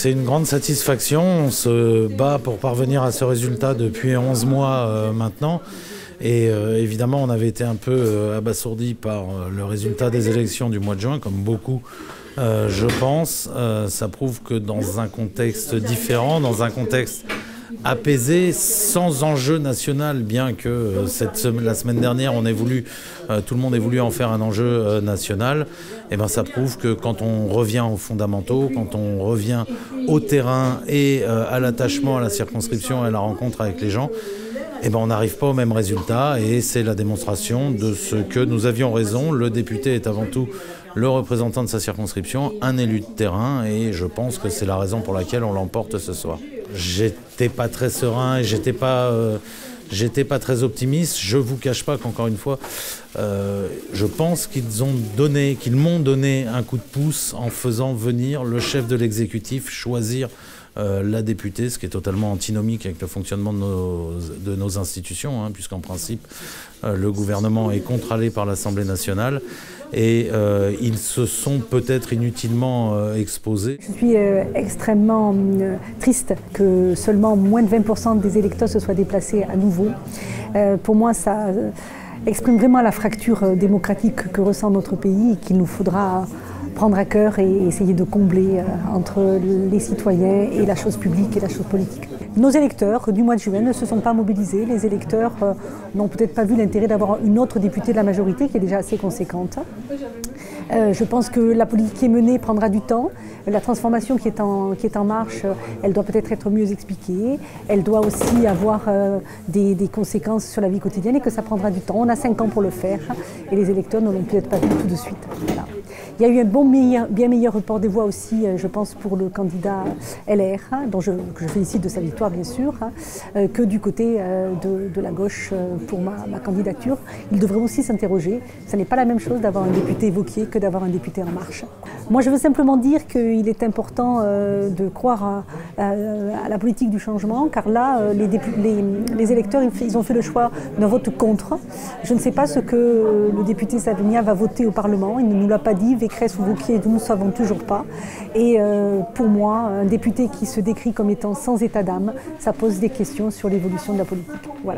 C'est une grande satisfaction, on se bat pour parvenir à ce résultat depuis 11 mois maintenant. Et évidemment, on avait été un peu abasourdi par le résultat des élections du mois de juin, comme beaucoup, je pense. Ça prouve que dans un contexte différent, dans un contexte apaisé, sans enjeu national, bien que la semaine dernière, tout le monde ait voulu en faire un enjeu national, et ben ça prouve que quand on revient aux fondamentaux, quand on revient au terrain et à l'attachement à la circonscription et à la rencontre avec les gens, eh ben on n'arrive pas au même résultat, et c'est la démonstration de ce que nous avions raison. Le député est avant tout le représentant de sa circonscription, un élu de terrain, et je pense que c'est la raison pour laquelle on l'emporte ce soir. J'étais pas très serein et j'étais pas très optimiste. Je vous cache pas qu'encore une fois, je pense qu'ils m'ont donné un coup de pouce en faisant venir le chef de l'exécutif choisir la députée, ce qui est totalement antinomique avec le fonctionnement de nos institutions, hein, puisqu'en principe, le gouvernement est contrôlé par l'Assemblée nationale, et ils se sont peut-être inutilement exposés. Je suis extrêmement triste que seulement moins de 20% des électeurs se soient déplacés à nouveau. Pour moi, ça exprime vraiment la fracture démocratique que ressent notre pays et qu'il nous faudra prendre à cœur et essayer de combler entre les citoyens et la chose publique et la chose politique. Nos électeurs du mois de juin ne se sont pas mobilisés. Les électeurs n'ont peut-être pas vu l'intérêt d'avoir une autre députée de la majorité qui est déjà assez conséquente. Je pense que la politique qui est menée prendra du temps. La transformation qui est en marche, elle doit peut-être être mieux expliquée. Elle doit aussi avoir des conséquences sur la vie quotidienne et que ça prendra du temps. On a 5 ans pour le faire et les électeurs ne l'ont peut-être pas vu tout de suite. Voilà. Il y a eu un bien meilleur report des voix aussi, je pense, pour le candidat LR, dont je félicite de sa victoire bien sûr, que du côté de la gauche pour ma candidature. Il devrait aussi s'interroger. Ce n'est pas la même chose d'avoir un député Wauquiez que d'avoir un député En Marche. Moi, je veux simplement dire qu'il est important de croire à la politique du changement, car là, les électeurs, ils ont fait le choix d'un vote contre. Je ne sais pas ce que le député Savigny va voter au Parlement. Il ne nous l'a pas dit. Pécresse ou Wauquiez, nous ne savons toujours pas. Et pour moi, un député qui se décrit comme étant sans état d'âme, ça pose des questions sur l'évolution de la politique. Voilà.